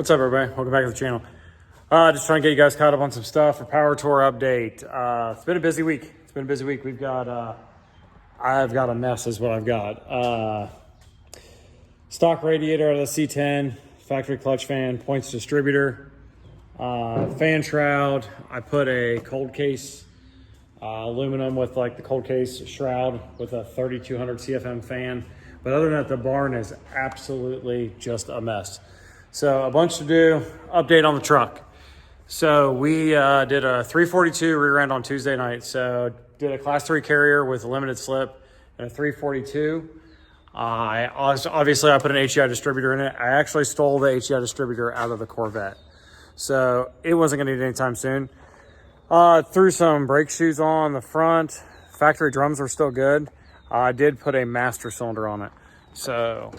What's up, everybody? Welcome back to the channel. Just trying to get you guys caught up on some stuff for Power Tour update. It's been a busy week. We've got, I've got a mess is what I've got. Stock radiator out of the C10, factory clutch fan, points distributor, fan shroud. I put a cold case, aluminum with like the cold case shroud with a 3200 CFM fan. But other than that, the barn is absolutely just a mess. So a bunch to do, update on the truck. So we did a 342 rear end on Tuesday night. So did a class 3 carrier with a limited slip and a 342. Obviously I put an HEI distributor in it. I actually stole the HEI distributor out of the Corvette. So it wasn't gonna need anytime soon. Threw some brake shoes on the front. Factory drums were still good. I did put a master cylinder on it. So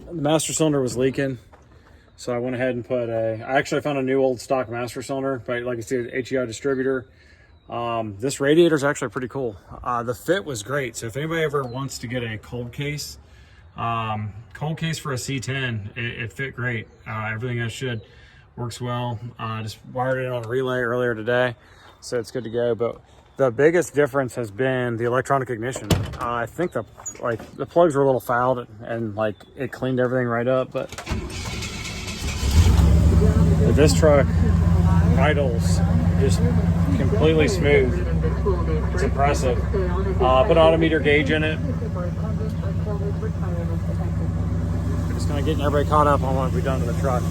the master cylinder was leaking. So I went ahead and put I actually found a new old stock master cylinder, but like I said, HEI distributor. This radiator is actually pretty cool. The fit was great. So if anybody ever wants to get a cold case for a C10, it fit great. Everything I should works well. Just wired it on a relay earlier today, so it's good to go. But the biggest difference has been the electronic ignition. I think the plugs were a little fouled and like it cleaned everything right up, but this truck idles just completely smooth. It's impressive. Put an autometer gauge in it. Just kind of getting everybody caught up on what we've done to the truck.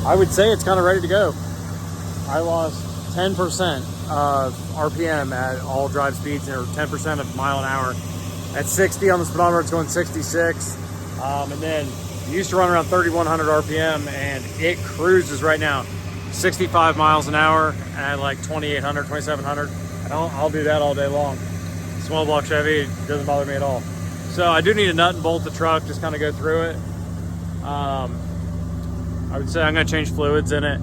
I would say it's kind of ready to go. I lost 10% of RPM at all drive speeds, or 10% of mile an hour. At 60 on the speedometer, it's going 66. And then it used to run around 3,100 RPM, and it cruises right now 65 miles an hour at like 2,800, 2,700. And I'll do that all day long. Small block Chevy, it doesn't bother me at all. So I do need to nut and bolt the truck, just kind of go through it. I would say I'm gonna change fluids in it.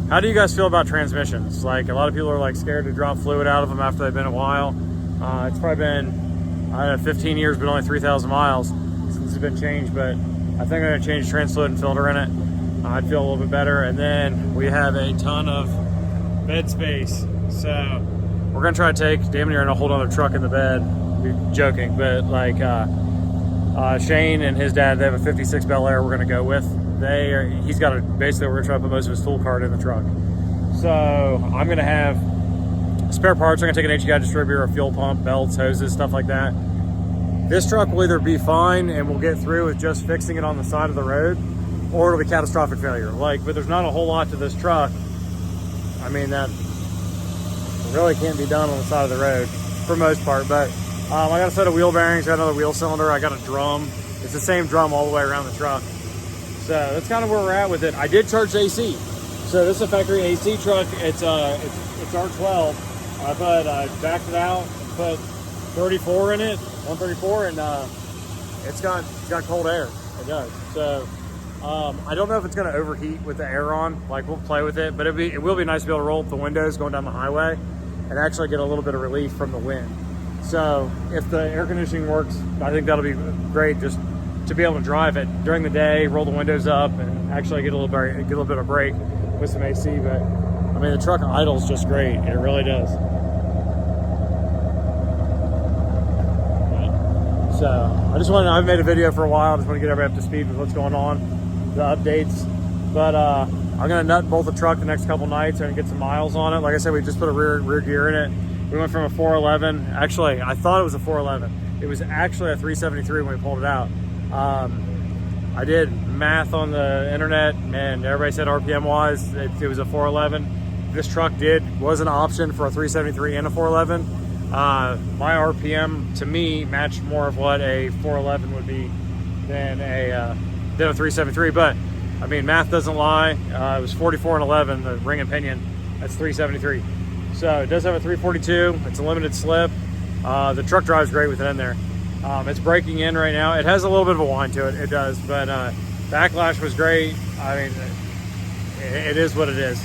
How do you guys feel about transmissions? Like, a lot of people are like scared to drop fluid out of them after they've been a while. It's probably been, I don't know, 15 years, but only 3,000 miles since it's been changed. But I think I'm gonna change trans fluid and filter in it. I'd feel a little bit better. And then we have a ton of bed space. So we're gonna try to take damn near a whole other truck in the bed. I'm joking, but like Shane and his dad, they have a 56 Bel Air we're gonna go with. He's got basically we're gonna try to put most of his tool cart in the truck. So I'm gonna have spare parts. I'm gonna take an HEI distributor, a fuel pump, belts, hoses, stuff like that. This truck will either be fine and we'll get through with just fixing it on the side of the road, or it'll be catastrophic failure. But there's not a whole lot to this truck. I mean, that really can't be done on the side of the road for most part. But I got a set of wheel bearings, got another wheel cylinder, I got a drum. It's the same drum all the way around the truck. So that's kind of where we're at with it. I did charge AC. So this is a factory AC truck. It's R12. I backed it out, put 34 in it, 134, and it's got cold air. It does. So I don't know if it's going to overheat with the air on. Like, we'll play with it, but it will be nice to be able to roll up the windows going down the highway and actually get a little bit of relief from the wind. So if the air conditioning works, I think that'll be great, just to be able to drive it during the day, roll the windows up, and actually get a little bit of break with some AC. But I mean, the truck idles just great. It really does. So I've made a video for a while. I just want to get everybody up to speed with what's going on, the updates. But I'm gonna nut and bolt the truck the next couple nights and get some miles on it. Like I said, we just put a rear gear in it. We went from a 411. Actually, I thought it was a 411. It was actually a 373 when we pulled it out. I did math on the internet, and everybody said RPM wise it was a 411. This truck was an option for a 373 and a 411. My RPM to me matched more of what a 411 would be than a 373. But I mean, math doesn't lie. It was 44 and 11, the ring and pinion. That's 373. So it does have a 342. It's a limited slip. The truck drives great with it in there. It's breaking in right now. It has a little bit of a whine to it. It does, but backlash was great. I mean, it is what it is.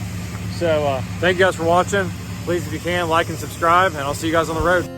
So thank you guys for watching. Please, if you can, like and subscribe, and I'll see you guys on the road.